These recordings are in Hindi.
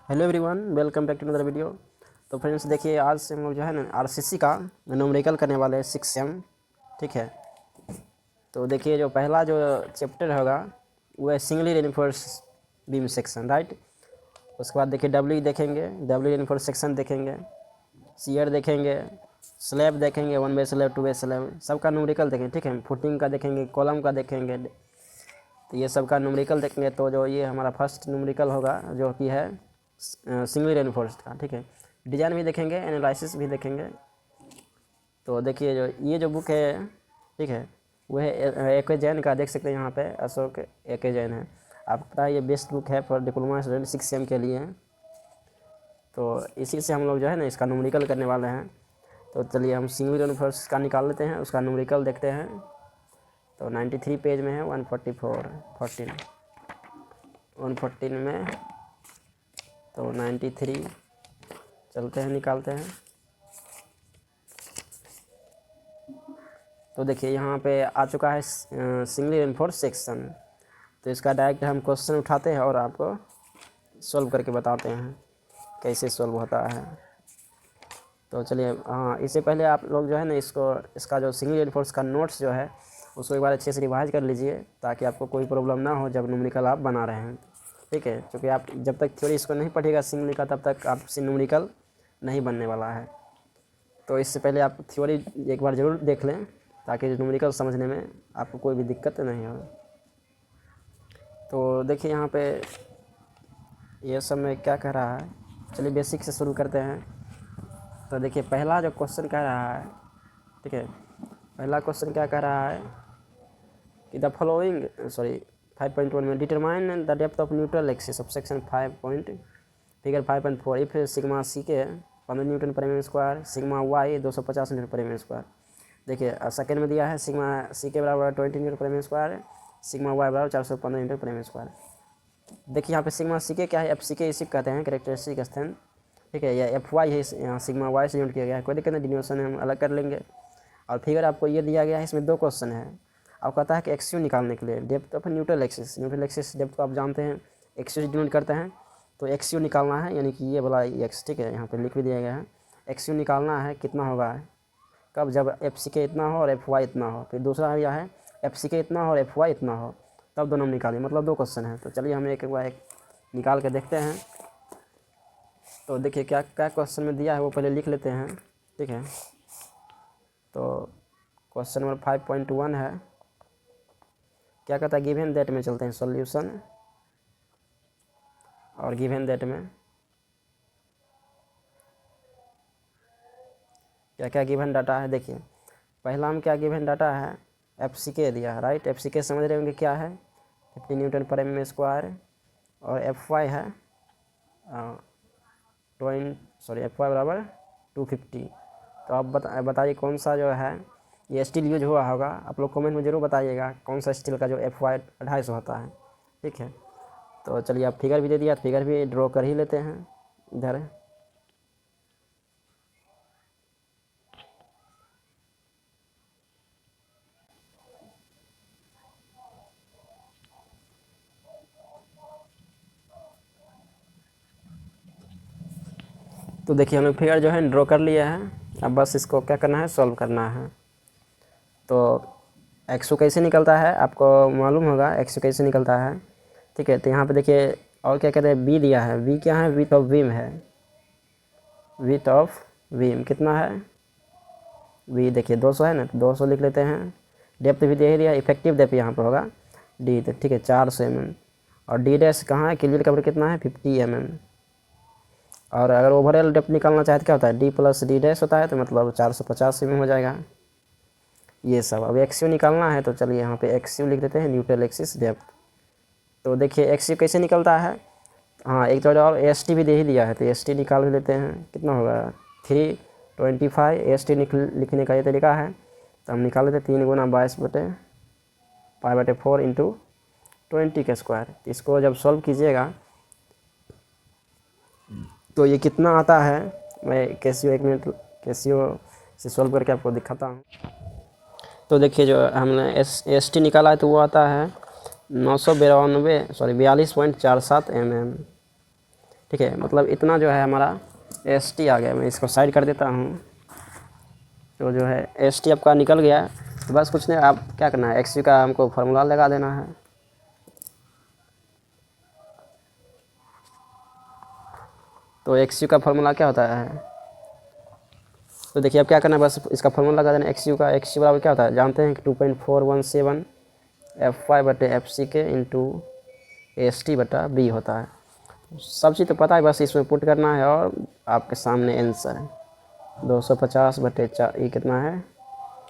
Hello everyone, welcome back to another video. तो फ्रेंड्स देखिए, आज से हम लोग जो है ना आरसीसी का न्यूमेरिकल करने वाले हैं 6M। ठीक है, तो देखिए जो पहला जो चैप्टर होगा वो है singly reinforce beam section, right. उसके बाद देखिए डब्ल्यू देखेंगे, डब्ल्यू रेनफोर्स सेक्शन देखेंगे, सीयर देखेंगे, स्लैब देखेंगे, 1 वे स्लैब, 2 वे स्लैब, सबका न्यूमेरिकल देखेंगे। ठीक है, फुटिंग का देखेंगे, कॉलम का देखेंगे, तो ये सब का न्यूमेरिकल देखेंगे। तो जो ये हमारा फर्स्ट न्यूमेरिकल होगा जो कि है सिंगली रेनफोर्स्ड का। ठीक है, डिज़ाइन भी देखेंगे, एनालिसिस भी देखेंगे। तो देखिए जो ये जो बुक है, ठीक है, वो है AK जैन का, देख सकते हैं यहाँ पे अशोक AK जैन है। आपको पता है ये बेस्ट बुक है फॉर डिप्लोमा स्टूडेंट 6M के लिए। तो इसी से हम लोग जो है ना इसका न्यूमेरिकल करने वाले हैं। तो चलिए हम सिंगल रेनफोर्स का निकाल लेते हैं, उसका न्यूमेरिकल देखते हैं। तो 93 पेज में है, 114 में, तो 93 चलते हैं, निकालते हैं। तो देखिए यहाँ पे आ चुका है सिंगली रेनफोर्स सेक्शन। तो इसका डायरेक्ट हम क्वेश्चन उठाते हैं और आपको सॉल्व करके बताते हैं कैसे सॉल्व होता है। तो चलिए, हाँ, इससे पहले आप लोग जो है ना इसका जो सिंगली रेनफोर्स का नोट्स जो है उसको एक बार अच्छे से रिवाइज कर लीजिए, ताकि आपको कोई प्रॉब्लम ना हो जब न्यूमेरिकल आप बना रहे हैं। ठीक है, क्योंकि आप जब तक थ्योरी इसको नहीं पढ़िएगा सिंगली का, तब तक आपसे न्यूमेरिकल नहीं बनने वाला है। तो इससे पहले आप थ्योरी एक बार ज़रूर देख लें, ताकि न्यूमेरिकल समझने में आपको कोई भी दिक्कत नहीं हो। तो देखिए यहाँ पे ये सब में क्या कह रहा है, चलिए बेसिक से शुरू करते हैं। तो देखिए पहला जो क्वेश्चन कह रहा है, ठीक है, पहला क्वेश्चन क्या कह रहा है कि द फॉलोइंग 5.1 में determine the depth of neutral axis of section 5.4 if sigma C K 15 newton per M square, sigma Y 250 newton per M square. देखिए सेकेंड में दिया है सिग्मा सी के बराबर 20 Newton per M square, sigma Y बराबर 415 न्यूटन पर एम स्क्वायर। देखिए यहाँ पे सिग्मा सी के क्या है, FC के इसी कहते हैं, कैरेक्टरिस्टिक स्थान। ठीक है, या FY है, यहाँ सिग्मा वाई से यूनिट किया गया है, कोई दिक्कत नहीं, डिनोशन हम अलग कर लेंगे। और फिगर आपको ये दिया गया है, इसमें 2 क्वेश्चन है। अब कहता है कि XU निकालने के लिए depth of neutral axis depth को आप जानते हैं, XU से डिनोट करते हैं। तो XU निकालना है, यानी कि ये वाला X, ठीक है, यहाँ पे लिख भी दिया गया है। XU निकालना है, कितना होगा कब, जब FC इतना हो और FY इतना हो। फिर दूसरा यह है FC इतना हो और FY इतना हो, तब दोनों निकालें, मतलब 2 क्वेश्चन है। तो चलिए हम एक बार निकाल के देखते हैं। तो देखिए क्या क्या क्वेश्चन में दिया है वो पहले लिख लेते हैं। ठीक है, तो क्वेश्चन नंबर 5.1 है, क्या कहता है, गिवन दैट में चलते हैं सॉल्यूशन, और गिवन दैट में क्या क्या गिवन डाटा है। देखिए पहला में क्या गिवन डाटा है, FC दिया है, राइट। FC समझ रहे होंगे क्या है, 50 न्यूटन पर एम स्क्वायर, और FY है FY बराबर 250। तो आप बताइए कौन सा जो है ये स्टील यूज हुआ होगा। आप लोग कमेंट में ज़रूर बताइएगा कौन सा स्टील का जो FY 250 होता है। ठीक है, तो चलिए आप फिगर भी दे दिया, फिगर भी ड्रॉ कर ही लेते हैं इधर। तो देखिए हम लोग फिगर जो है ड्रॉ कर लिए हैं, अब बस इसको क्या करना है, सॉल्व करना है। तो XU कैसे निकलता है आपको मालूम होगा, XU कैसे निकलता है। ठीक है, तो यहाँ पे देखिए और क्या कहते हैं, B दिया है। B क्या है, विड्थ ऑफ बीम है, विड्थ ऑफ बीम कितना है, B देखिए 200 है ना, तो 200 लिख लेते हैं। डेप्थ भी दे ही दिया, इफेक्टिव डेप्थ यहाँ पर होगा D, तो ठीक है 400 mm। और D डैश कहाँ है, क्लियर कवर कितना है, 50 mm। और अगर ओवरऑल डेप्थ निकालना चाहे तो क्या होता है, D प्लस D डैश होता है, तो मतलब 450 mm हो जाएगा ये सब। अब XU निकालना है, तो चलिए यहाँ पे XU लिख देते हैं, न्यूट्रल एक्सिस डेप्थ। तो देखिए XU कैसे निकलता है, हाँ एक तो और ST भी दे ही दिया है, तो ST निकाल भी लेते हैं, कितना होगा 325। ST लिखने का ये तरीका है, तो हम निकाल लेते हैं 3 गुना 22/π/4 इंटू 20 का स्क्वायर। इसको जब सॉल्व कीजिएगा तो ये कितना आता है, मैं कैसियो 1 मिनट कैसियो से सॉल्व करके आपको दिखाता हूँ। तो देखिए जो हमने ST निकाला है, तो वो आता है 42.47 mm। ठीक है, मतलब इतना जो है हमारा एस टी आ गया। मैं इसको साइड कर देता हूँ। तो जो है एस टी आपका निकल गया। तो बस कुछ नहीं, आप क्या करना है, एक्स यू का हमको फार्मूला लगा देना है। तो एक्स यू का फार्मूला क्या होता है, तो देखिए अब क्या करना है, बस इसका फार्मूला लगा देना एक्स यू का। एक्स यू बराबर क्या होता है, जानते हैं कि 2.417 एफ वाई बटे F C K into S T बटा बी होता है। सब चीज़ तो पता है, बस इसमें पुट करना है और आपके सामने आंसर है 250 बटे 4, ये कितना है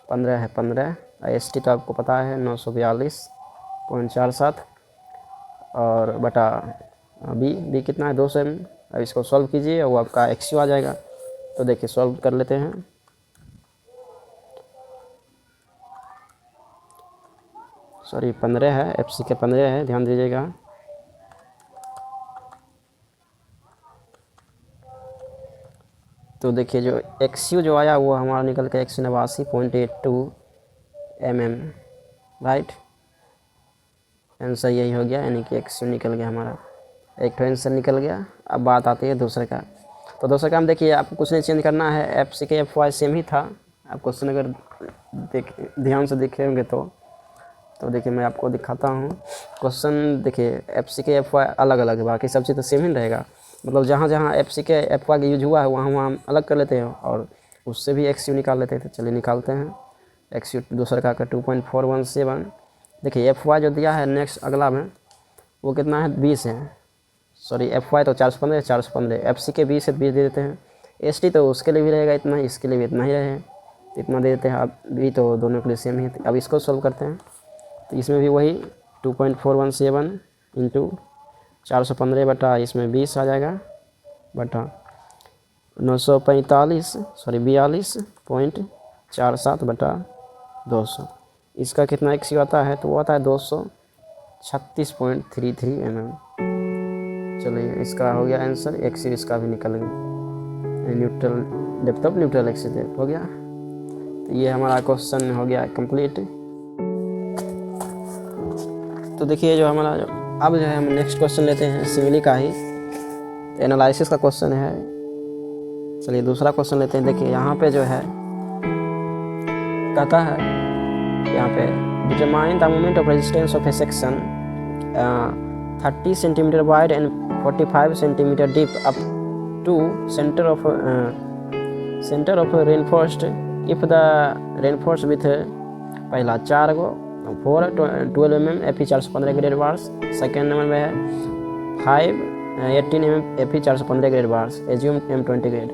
15 है 15। एस टी तो आपको पता है 942.47 और बटा बी कितना है 200 एम। अब इसको सॉल्व कीजिए और वो आपका एक्स यू आ जाएगा। तो देखिए सॉल्व कर लेते हैं। सॉरी 15 है, एफ सी के 15 है, ध्यान दीजिएगा। तो देखिए जो एक्स यू जो आया वो हमारा निकल के 189.82 mm, राइट। आंसर यही हो गया, यानी कि एक्स यू निकल गया हमारा, एक तो आंसर निकल गया। अब बात आती है दूसरे का। तो दूसरे का हम देखिए, आपको कुछ नहीं चेंज करना है, एफ सी के एफ वाई सेम ही था। आप क्वेश्चन अगर ध्यान से देखे होंगे तो देखिए मैं आपको दिखाता हूँ क्वेश्चन। देखिए एफ सी के एफ वाई अलग अलग है, बाकी सब चीज़ तो सेम ही रहेगा। मतलब जहाँ जहाँ एफ सी के एफ वाई यूज हुआ है वहाँ वहाँ अलग कर लेते हैं और उससे भी एक्स यू निकाल लेते हैं। तो चलिए निकालते हैं एक्स यू दूसरे का 2.417। देखिए एफ वाई जो दिया है नेक्स्ट अगला में वो कितना है 20 है। सॉरी एफ वाई तो 415 एफ सी के 20 है, 20 दे देते हैं। एस टी तो उसके लिए भी रहेगा इतना ही, इसके लिए भी इतना ही रहे, इतना दे देते हैं। अब भी तो दोनों के लिए सेम ही है। अब इसको सोल्व करते हैं। तो इसमें भी वही 2.417 इंटू 415 बटा इसमें 20 आ जाएगा बटा 42.47 बटा 200। इसका कितना एक्स यू आता है, तो वो आता है 236.33 mm। चलिए इसका हो गया आंसर, एक्स यू इसका भी निकल गया। Neutral depth of neutral axis depth हो गया। तो ये हमारा क्वेश्चन हो गया कंप्लीट। तो देखिए जो हमारा अब जो है हम नेक्स्ट क्वेश्चन लेते हैं सिमिली का ही, एनालिसिस का क्वेश्चन है। चलिए दूसरा क्वेश्चन लेते हैं। देखिए यहाँ पे जो है कहता है यहाँ पे determine the moment of resistance of a section 30 centimetre wide and 45 centimetre deep up to centre of reinforced if the reinforce with पहला 4 गो 12 mm FE 415 grade bars. Second number में है 18 mm FE 415 grade bars, assume M20 grade.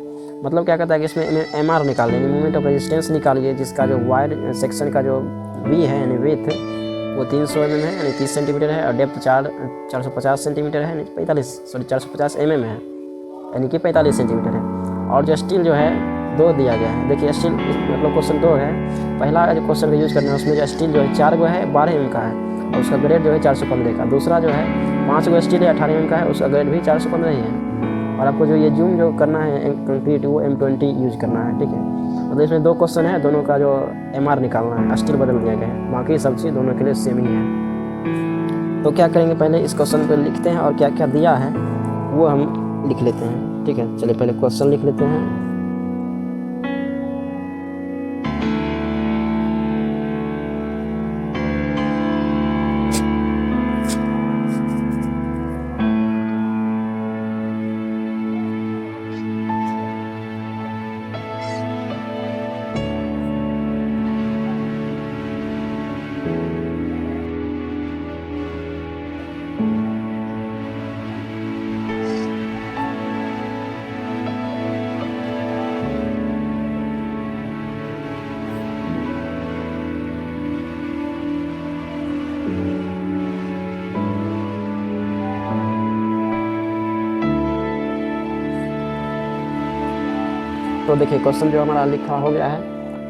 मतलब क्या कहता है कि इसमें MR निकाल लेंगे, मोमेंट ऑफ रेजिस्टेंस निकालिए, जिसका जो वाइड सेक्शन का जो B है यानी विथ वो 300 mm है यानी 30 सेंटीमीटर है और डेप्थ 450 सेंटीमीटर है यानी 450 mm है यानी कि 45 सेंटीमीटर है। और जो स्टील जो है 2 दिया गया है। देखिए स्टील मतलब क्वेश्चन 2 है, पहला जो क्वेश्चन का यूज़ करना है उसमें जो स्टील जो है 4 गो है 12 mm का है और उसका ग्रेड जो है 415 का। दूसरा जो है 5 गो स्टील है 18 mm का है, उसका ग्रेड भी 415 ही है। और आपको जो ये जूम जो करना है कंक्रीट वो M20 यूज करना है, ठीक है। मतलब इसमें 2 क्वेश्चन है, दोनों का जो MR निकालना है, स्टील बदल दिया गया है, बाकी सब चीज़ दोनों के लिए सेम ही है। तो क्या करेंगे, पहले इस क्वेश्चन को लिखते हैं और क्या क्या दिया है वो हम लिख लेते हैं, ठीक है। चलिए पहले क्वेश्चन लिख लेते हैं। तो देखिए क्वेश्चन जो हमारा लिखा हो गया है,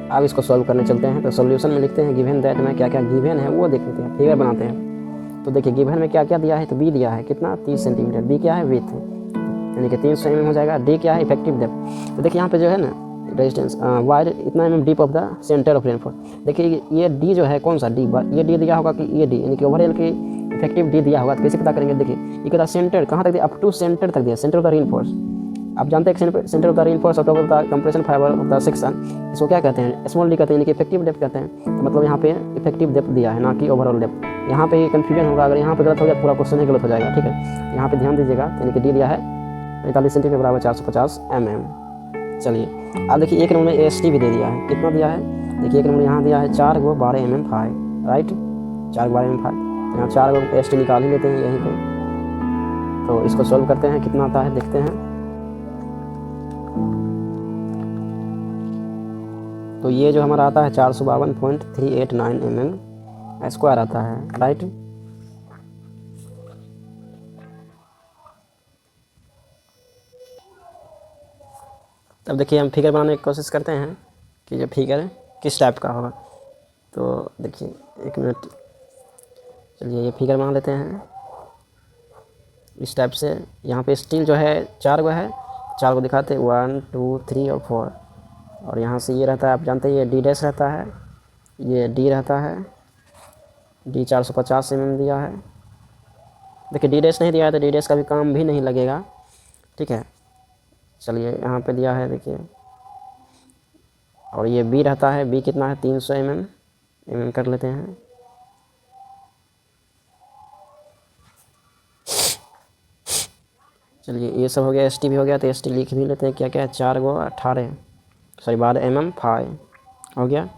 अब इसको सॉल्व करने चलते हैं। तो सॉल्यूशन में लिखते हैं गिवन दैट में क्या क्या गिवन है वो देख लेते हैं, फिगर बनाते हैं। तो देखिए गिवन में क्या क्या दिया है, तो बी दिया है कितना 30 सेंटीमीटर, बी क्या है विथ यानी कि 300 mm हो जाएगा, डी क्या है इफेक्टिव डेप्थ। तो देखिए यहाँ पे जो है ना रेजिस्टेंस वाइड इतना mm deep of the centre of rainfall. देखिए ये डी जो है कौन सा डी, ये डी दिया होगा कि ये डी यानी कि ओवरऑल की इफेक्टिव डी दिया होगा तो कैसे पता करेंगे? देखिए ये कहता है सेंटर कहाँ तक दिया, अप टू सेंटर तक दिया, सेंटर ऑफ द रीइंफोर्स। आप जानते हैं centre of the reinforce of the compression fibre of the section, इसको क्या कहते हैं? स्मॉल डी कहते हैं, यानी कि इफेक्टिव डेप्थ कहते हैं। तो मतलब यहाँ पे इफेक्टिव डेप्थ दिया है, ना कि ओवरऑल डेप्थ। यहाँ पे कन्फ्यूजन होगा, अगर यहाँ पे गलत हो गया तो पूरा क्वेश्चन ही गलत हो जाएगा, ठीक है। यहाँ पे ध्यान दीजिएगा, यानी कि डी दिया है 45 सेंटीमीटर बराबर 450 mm। चलिए अब देखिए एक नंबर में AST भी दे दिया है, कितना दिया है? देखिए एक नंबर यहाँ दिया है 4 × 12 mm phi, right, 4 × 12 mm phi. यहाँ 4 AST निकाल ही लेते हैं यहीं पे, तो इसको सॉल्व करते हैं, कितना आता है देखते हैं। तो ये जो हमारा आता है 452.389 mm स्क्वायर आता है, राइट। अब देखिए हम फिगर बनाने की कोशिश करते हैं कि ये फिगर किस टाइप का होगा। तो देखिए एक मिनट, चलिए ये फिगर बना लेते हैं इस टाइप से। यहाँ पे स्टील जो है 4 गो है, 4 को दिखाते हैं 1 2 3 और 4। और यहाँ से ये रहता है, आप जानते हैं ये डी डैश रहता है, ये डी रहता है, डी 450 mm दिया है। देखिए डी डैश नहीं दिया है तो डी डैश का भी काम भी नहीं लगेगा, ठीक है। चलिए यहाँ पे दिया है देखिए, और ये बी रहता है, बी कितना है 300 mm कर लेते हैं। चलिए ये सब हो गया, ST भी हो गया, तो ST लिख भी लेते हैं, क्या क्या है 4 × 18 सॉरी 12 mm फाई हो गया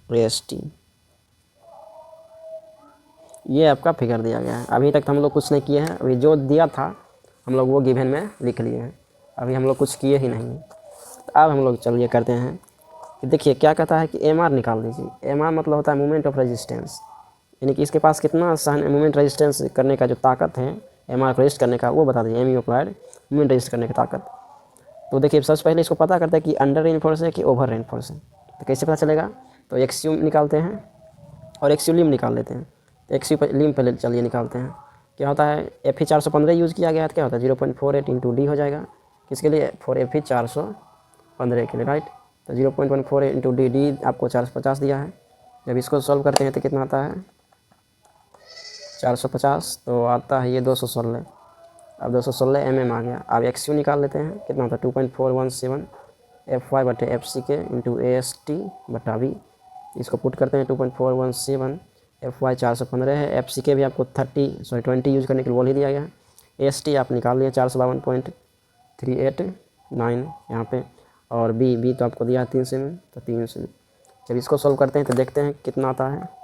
AST। ये आपका फिगर दिया गया है। अभी तक हम लोग कुछ नहीं किए हैं, अभी जो दिया था हम लोग वो गिवन में लिख लिए हैं, अभी हम लोग कुछ किए ही नहीं। तो अब हम लोग चलिए करते हैं कि देखिए क्या कहता है कि MR निकाल दीजिए। MR मतलब होता है मोमेंट ऑफ रेजिस्टेंस, यानी कि इसके पास कितना सहन मोमेंट रेजिस्टेंस करने का जो ताकत है MR को रेजिस्ट करने का, वो बता दीजिए। MU अप्लाइड मोमेंट रेजिस्ट करने की ताकत। तो देखिए सबसे पहले इसको पता करते हैं कि अंडर रेनफोर्स है कि ओवर रेनफोर्स है। तो कैसे पता चलेगा? तो XU निकालते हैं और XU लिम निकाल लेते हैं। तो XU लिम पहले चलिए निकालते हैं। क्या होता है Fe 415 यूज़ किया गया है, तो क्या होता है 0.48 × D हो जाएगा, किसके लिए? फॉर Fe 415 के लिए, राइट। तो 0.148 × D, D आपको 450 दिया है। जब इसको सॉल्व करते हैं तो कितना आता है 450, तो आता है ये 216। अब 216 mm आ गया। अब XU निकाल लेते हैं, कितना होता है 2.417 FY/FC के इंटू AST बटा V। इसको पुट करते हैं 2.417 FY 415 है, FC के भी आपको 20 यूज़ करने के लिए बोल ही दिया गया है। AST आप निकाल लिए 452.389 यहाँ पे, और B तो आपको दिया है 300 mm, तो 300 mm। जब इसको सॉल्व करते हैं तो देखते हैं कितना आता है।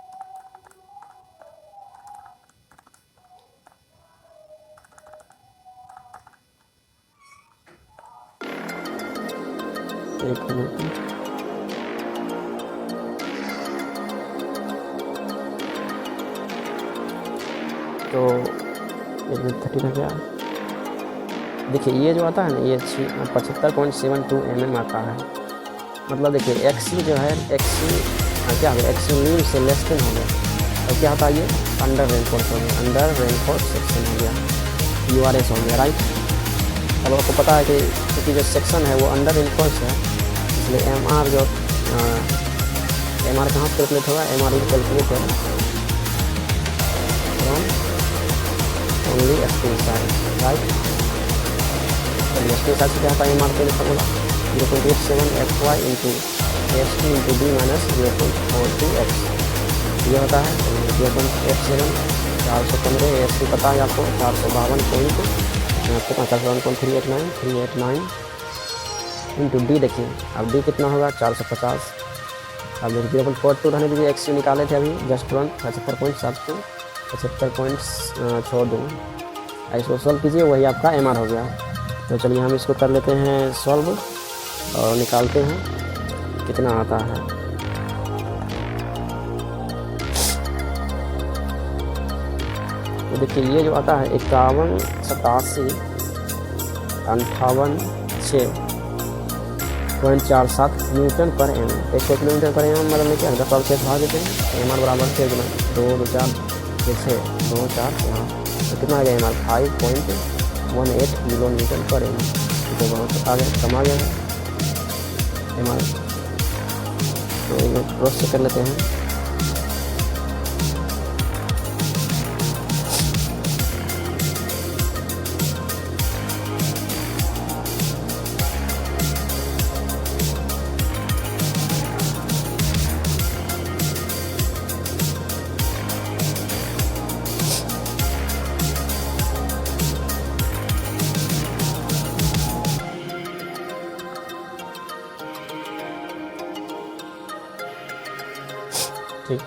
एक मिनट, तो 30 गया। देखिए ये जो आता है ना, ये 75.72 mm आता है। मतलब देखिए XC जो है, XC क्या हो गया, XC मीन से लेस देन हो गया, और क्या होता है ये अंडर रेनफोर्स हो गया, अंडर रेनफोर्स सेक्शन हो गया, URS हो गया, राइट। अब आपको पता है कि क्योंकि जो सेक्शन है वो अंडर रेनफोर्स है, इसलिए MR जो MR कहाँ से कैलकुलेट होगा? MR कैलकुलेट है ओनली स्क्रीन साइड, राइट। तो स्क्रीन साइड से क्या होता है MR के लिए formula 0.87 FY into AST into D minus 0.42X ये होता है 0.87 415 AST पता है आपको 452.389 इंटू D। देखिए अब D कितना होगा 450। अब 0.42 रहने दीजिए, XU निकाले थे अभी जस्ट तुरंत 75.72 75.62। इसको सॉल्व कीजिए, वही आपका MR हो गया। तो चलिए हम इसको कर लेते हैं सॉल्व और निकालते हैं कितना आता है। तो देखिए ये जो आता है 51 87 58.47 न्यूटन पर एम। 100 किलोमीटर पर एम मतलब क्या 10 और 6 भाग देते हैं, MR बराबर 6 गुना 2 2 4 6 2 4 यहाँ, तो कितना आ गया MR 5.18 kilo Newton per M. तो बहुत आगे कम आ गया है MR। तो क्रॉस चेक कर लेते हैं। ठीक,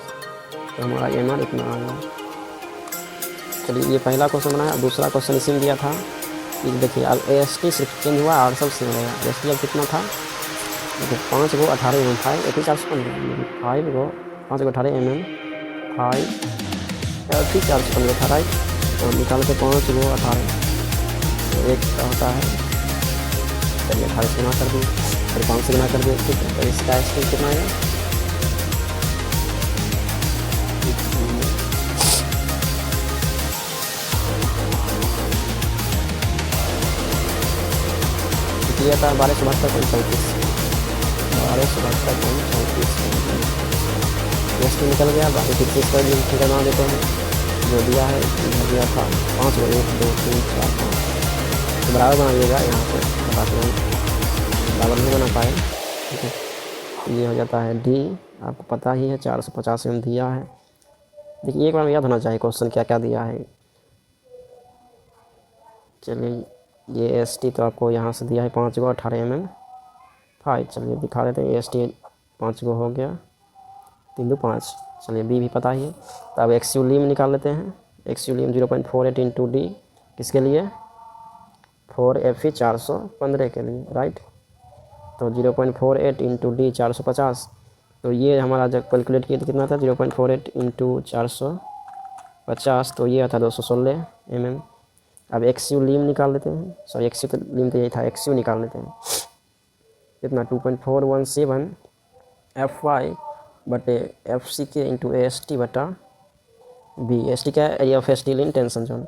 तो हमारा एम आर इतना आ गया। चलिए ये पहला क्वेश्चन बनाया। दूसरा क्वेश्चन इसी में दिया था, ये देखिए अब एस टी सिर्फ चेंज हुआ और सब सेम रहेगा। एस टी अब कितना था, देखिए 5 गो 18 mm 5 एक ही 415 5 गो 5 गो 18 mm 5 और फिर 415 था, राइट। तो निकाल के 5 गो 18 तो एक का होता है, चलिए 18 से गुना कर दिए, फिर 5 से गुना कर दिए, ठीक है। तो इसका एस टी कितना है, दिया था 1272.34 एस टी निकल गया। बाकी फिर इसका भी बना देते हैं, जो दिया है दिया था 5 गो 1 2 3 4 5 तो बराबर बनाइएगा। यहाँ पे बाकी हम बराबर नहीं बना पाए, ठीक है। ये हो जाता है डी, आपको पता ही है 450 में दिया है। देखिए एक बार याद होना चाहिए क्वेश्चन क्या क्या दिया है। चलिए ये एस टी तो आपको यहाँ से दिया है 5 गो 18 mm 5। चलिए दिखा देते हैं, एस टी 5 गो हो गया, 3 2 5। चलिए बी भी पता ही है। तो अब एक्स यू लीम निकाल लेते हैं। एक्स यू लीम 0.48 इंटू डी, किसके लिए, 4 एफ 415 के लिए, राइट। तो 0.48 इंटू डी 450, तो ये हमारा जब कैलकुलेट किया तो कितना था, 0.48 इंटू 450, तो ये था 216 mm। अब एक्स यू लीम निकाल लेते हैं, सॉरी एक्स यू तो लीम तो यही था, एक्स यू निकाल लेते हैं। कितना 2.417 एफ वाई बटे F C K into A S T बटा बी। एस टी क्या है, area of steel in tension zone.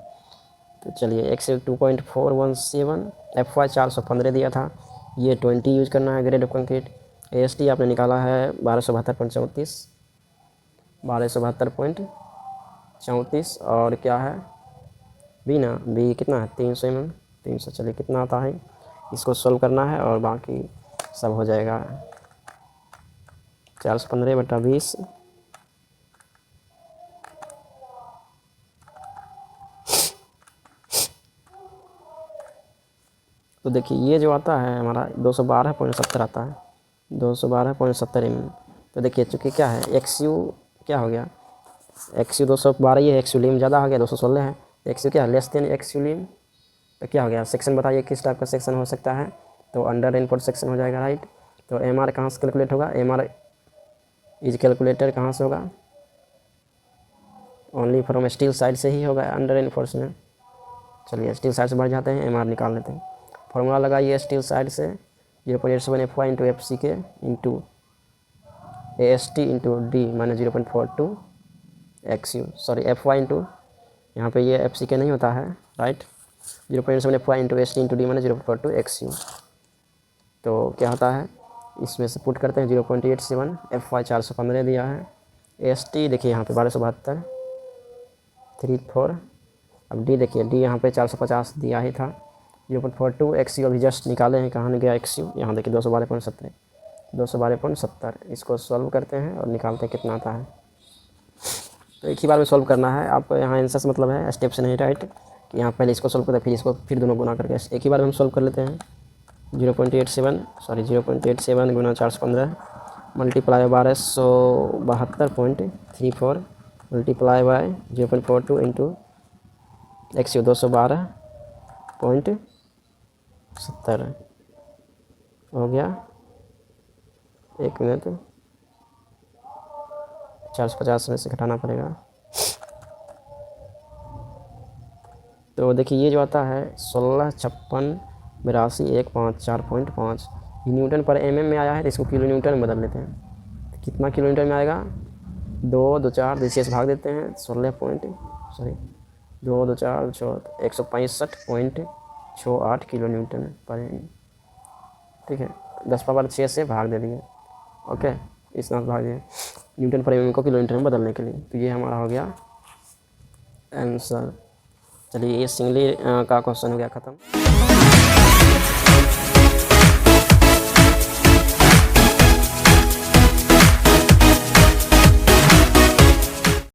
तो चलिए एक्स 2.417 एफ वाई 415 दिया था, ये 20 यूज करना है grade of concrete. A S T आपने निकाला है 1272.34 और क्या है बी ना, बी कितना है 300 mm 300। चलिए कितना आता है, इसको सॉल्व करना है और बाकी सब हो जाएगा। 415 बटा 20 तो देखिए ये जो आता है हमारा 212.70 आता है, 212.70 mm। तो देखिए चूँकि क्या है एक्स यू क्या हो गया, एक्स यू 212 ही है, एक्स यू लीम ज़्यादा हो गया 216 है, एक्स यू क्या है लेस देन एक्स यू लीम। तो क्या हो गया, सेक्शन बताइए किस टाइप का सेक्शन हो सकता है, तो अंडर रेनफोर्स सेक्शन हो जाएगा, राइट। तो एम आर कहाँ से कैलकुलेट होगा, एम आर इज कैलकुलेटर कहाँ से होगा, ओनली फ्रॉम स्टील साइड से ही होगा अंडर रेनफोर्स में। चलिए स्टील साइड से बढ़ जाते हैं, एम आर निकाल लेते हैं। फॉर्मूला लगाइए स्टील साइड से 0.87 F Y into F C K into A S T into D minus 0.42 X U, sorry F Y into यहाँ पे ये एफ सी के नहीं होता है, right. 0.7 F Y into S T into D minus 0.42 X U. तो क्या होता है, इसमें से पुट करते हैं 0.87 एफ वाई 415 दिया है, एस टी देखिए यहाँ पे 1272 34। अब डी देखिए, डी यहाँ पे 450 दिया ही था, 0.42 एक्स यू अभी जस्ट निकाले हैं, कहाँ गया एक्स यू, यहाँ देखिए 212.70 इसको सॉल्व करते हैं और निकालते हैं कितना आता है। तो एक ही बार में सॉल्व करना है, आपको यहाँ आंसर से मतलब है, स्टेप से नहीं, राइट। कि यहाँ पहले इसको सॉल्व करते हैं फिर इसको, फिर दोनों गुना करके एक ही बार में हम सॉल्व कर लेते हैं। 0.87 गुना 415 multiply 1272.34 multiply by 0.42 into x you 212.70 हो गया। एक मिनट, 450 में से घटाना पड़ेगा। तो देखिए ये जो आता है 1656.82.154.5 न्यूटन पर एम में आया है, तो इसको किलो न्यूटन में बदल लेते हैं। तो कितना किलो न्यूटन में आएगा, 2 2 4 इसी से भाग देते हैं, 2 2 4 165.68 किलो न्यूटन पर एम, ठीक है। 10 पावर 6 से भाग दे दिए, ओके, इस नाम भाग दिए न्यूटन पर एम को किलो न्यूटन में बदलने के लिए। तो ये हमारा हो गया आंसर। चलिए ये सिंगली का क्वेश्चन हो गया ख़त्म।